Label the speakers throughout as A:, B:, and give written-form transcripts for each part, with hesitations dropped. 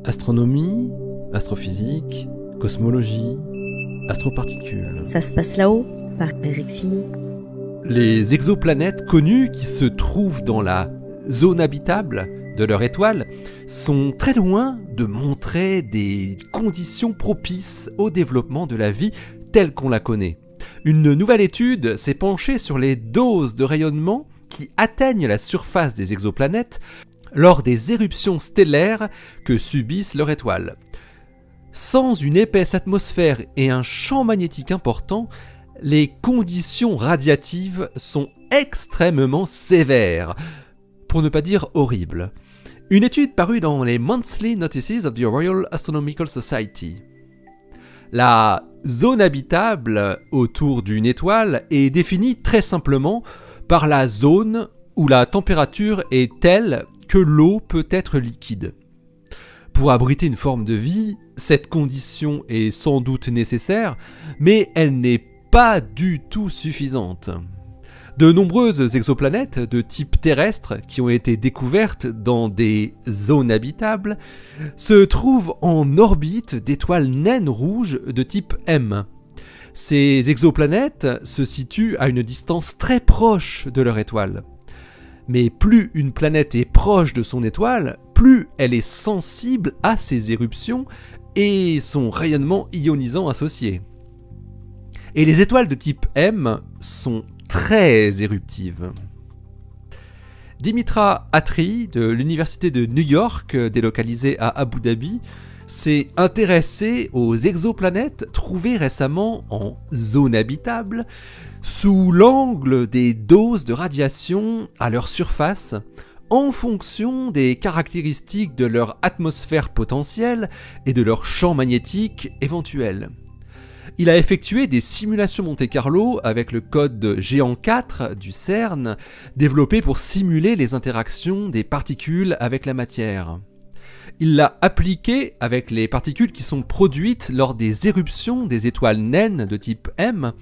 A: Astronomie, astrophysique, cosmologie, astroparticules.
B: Ça se passe là-haut, par Eric Simon.
A: Les exoplanètes connues qui se trouvent dans la zone habitable de leur étoile sont très loin de montrer des conditions propices au développement de la vie telle qu'on la connaît. Une nouvelle étude s'est penchée sur les doses de rayonnement qui atteignent la surface des exoplanètes lors des éruptions stellaires que subissent leurs étoiles. Sans une épaisse atmosphère et un champ magnétique important, les conditions radiatives sont extrêmement sévères, pour ne pas dire horribles. Une étude parue dans les Monthly Notices of the Royal Astronomical Society. La zone habitable autour d'une étoile est définie très simplement par la zone où la température est telle que l'eau peut être liquide. Pour abriter une forme de vie, cette condition est sans doute nécessaire, mais elle n'est pas du tout suffisante. De nombreuses exoplanètes de type terrestre qui ont été découvertes dans des zones habitables se trouvent en orbite d'étoiles naines rouges de type M. Ces exoplanètes se situent à une distance très proche de leur étoile. Mais plus une planète est proche de son étoile, plus elle est sensible à ses éruptions et son rayonnement ionisant associé. Et les étoiles de type M sont très éruptives. Dimitra Atri, de l'université de New York, délocalisée à Abu Dhabi, s'est intéressée aux exoplanètes trouvées récemment en zone habitable sous l'angle des doses de radiation à leur surface en fonction des caractéristiques de leur atmosphère potentielle et de leur champ magnétique éventuel. Il a effectué des simulations Monte-Carlo avec le code Géant 4 du CERN, développé pour simuler les interactions des particules avec la matière. Il l'a appliqué avec les particules qui sont produites lors des éruptions des étoiles naines de type M,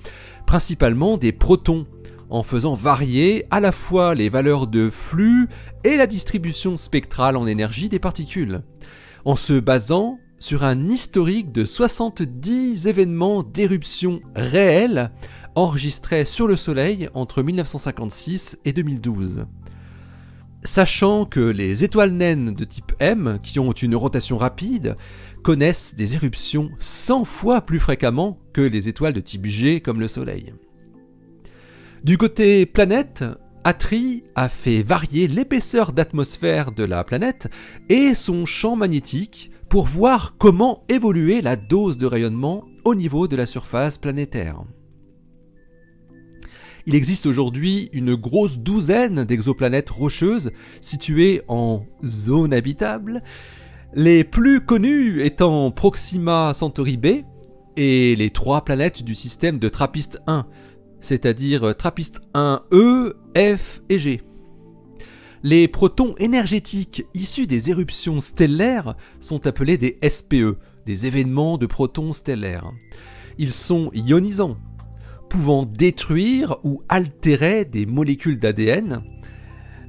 A: principalement des protons, en faisant varier à la fois les valeurs de flux et la distribution spectrale en énergie des particules, en se basant sur un historique de 70 événements d'éruption réels enregistrés sur le Soleil entre 1956 et 2012. Sachant que les étoiles naines de type M, qui ont une rotation rapide, connaissent des éruptions 100 fois plus fréquemment que les étoiles de type G comme le Soleil. Du côté planète, Atri a fait varier l'épaisseur d'atmosphère de la planète et son champ magnétique pour voir comment évoluer la dose de rayonnement au niveau de la surface planétaire. Il existe aujourd'hui une grosse douzaine d'exoplanètes rocheuses situées en zone habitable, les plus connues étant Proxima Centauri b et les 3 planètes du système de TRAPPIST 1, c'est-à-dire TRAPPIST 1e, F et G. Les protons énergétiques issus des éruptions stellaires sont appelés des SPE, des événements de protons stellaires. Ils sont ionisants, pouvant détruire ou altérer des molécules d'ADN,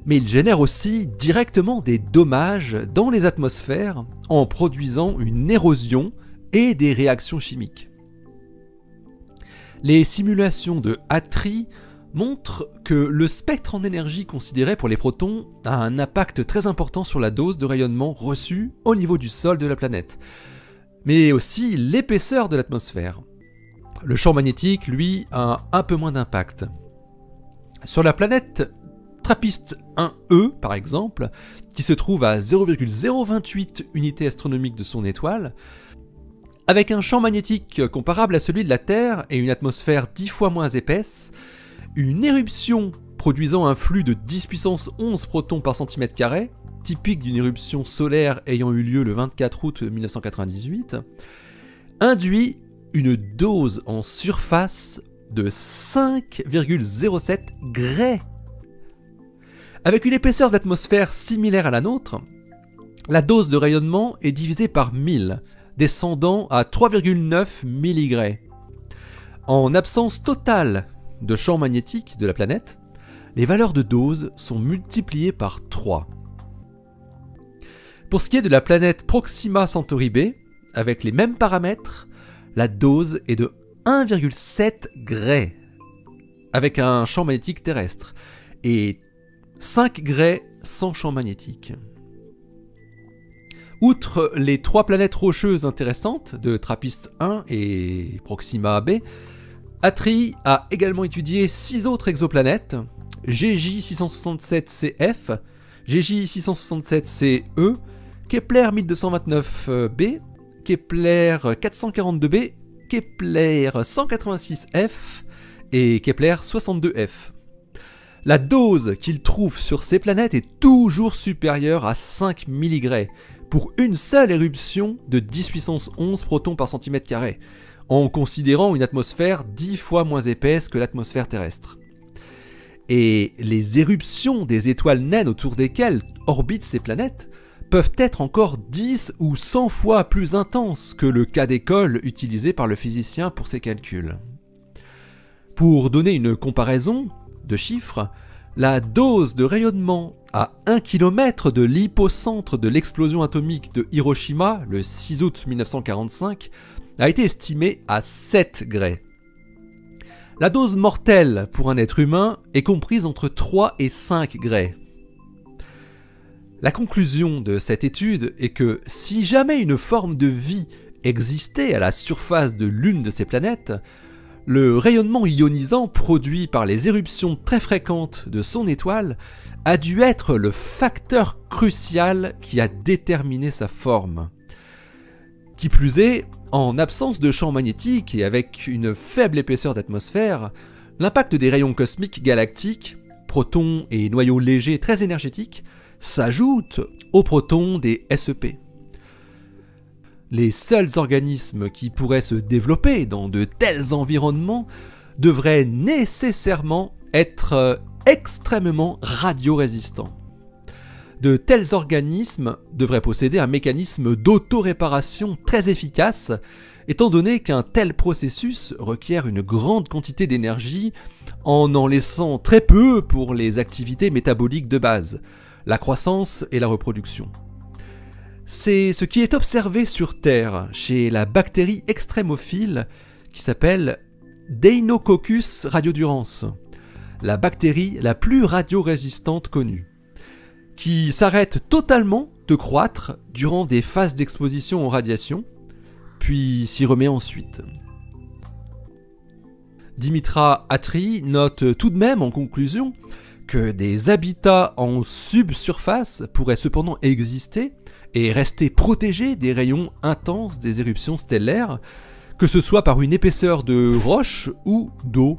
A: mais ils génèrent aussi directement des dommages dans les atmosphères en produisant une érosion et des réactions chimiques. Les simulations de Atri montrent que le spectre en énergie considéré pour les protons a un impact très important sur la dose de rayonnement reçue au niveau du sol de la planète, mais aussi l'épaisseur de l'atmosphère. Le champ magnétique, lui, a un peu moins d'impact. Sur la planète TRAPPIST 1e, par exemple, qui se trouve à 0,028 unités astronomiques de son étoile, avec un champ magnétique comparable à celui de la Terre et une atmosphère 10 fois moins épaisse, une éruption produisant un flux de 10 puissance 11 protons par centimètre carré, typique d'une éruption solaire ayant eu lieu le 24 août 1998, induit une dose en surface de 5,07 Gray. Avec une épaisseur d'atmosphère similaire à la nôtre, la dose de rayonnement est divisée par 1000, descendant à 3,9 milligray. En absence totale de champ magnétique de la planète, les valeurs de dose sont multipliées par 3. Pour ce qui est de la planète Proxima Centauri b, avec les mêmes paramètres, la dose est de 1,7 Gray, avec un champ magnétique terrestre, et 5 Gray sans champ magnétique. Outre les 3 planètes rocheuses intéressantes de TRAPPIST-1 et Proxima b, Atri a également étudié 6 autres exoplanètes, GJ667cF, GJ667ce, Kepler 1229b, Kepler 442b, Kepler 186f et Kepler 62f. La dose qu'il trouve sur ces planètes est toujours supérieure à 5 mg pour une seule éruption de 10 puissance 11 protons par centimètre carré, en considérant une atmosphère 10 fois moins épaisse que l'atmosphère terrestre. Et les éruptions des étoiles naines autour desquelles orbitent ces planètes peuvent être encore 10 ou 100 fois plus intenses que le cas d'école utilisé par le physicien pour ses calculs. Pour donner une comparaison de chiffres, la dose de rayonnement à 1 km de l'hypocentre de l'explosion atomique de Hiroshima le 6 août 1945 a été estimée à 7 Gray. La dose mortelle pour un être humain est comprise entre 3 et 5 Gray. La conclusion de cette étude est que si jamais une forme de vie existait à la surface de l'une de ces planètes, le rayonnement ionisant produit par les éruptions très fréquentes de son étoile a dû être le facteur crucial qui a déterminé sa forme. Qui plus est, en absence de champ magnétique et avec une faible épaisseur d'atmosphère, l'impact des rayons cosmiques galactiques, protons et noyaux légers très énergétiques, s'ajoute aux protons des SEP. Les seuls organismes qui pourraient se développer dans de tels environnements devraient nécessairement être extrêmement radiorésistants. De tels organismes devraient posséder un mécanisme d'auto-réparation très efficace, étant donné qu'un tel processus requiert une grande quantité d'énergie en laissant très peu pour les activités métaboliques de base, la croissance et la reproduction. C'est ce qui est observé sur Terre chez la bactérie extrémophile qui s'appelle Deinococcus radiodurans, la bactérie la plus radiorésistante connue, qui s'arrête totalement de croître durant des phases d'exposition aux radiations, puis s'y remet ensuite. Dimitra Atri note tout de même en conclusion que des habitats en subsurface pourraient cependant exister et rester protégés des rayons intenses des éruptions stellaires, que ce soit par une épaisseur de roche ou d'eau.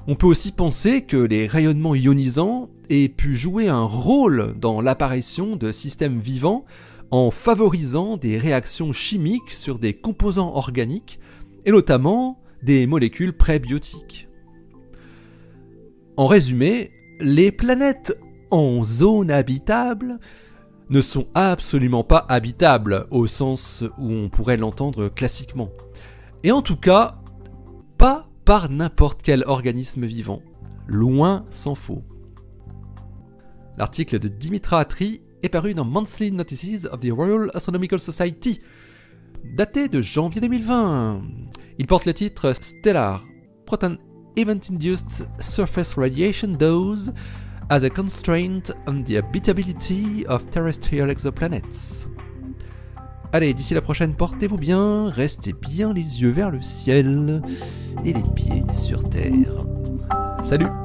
A: On peut aussi penser que les rayonnements ionisants aient pu jouer un rôle dans l'apparition de systèmes vivants en favorisant des réactions chimiques sur des composants organiques et notamment des molécules prébiotiques. En résumé, les planètes en zone habitable ne sont absolument pas habitables au sens où on pourrait l'entendre classiquement. Et en tout cas, pas par n'importe quel organisme vivant. Loin s'en faut. L'article de Dimitra Atri est paru dans Monthly Notices of the Royal Astronomical Society, daté de janvier 2020. Il porte le titre Stellar Proton Event-Induced Surface Radiation Dose as a Constraint on the Habitability of Terrestrial Exoplanets. Allez, d'ici la prochaine, portez-vous bien, restez bien les yeux vers le ciel et les pieds sur terre. Salut!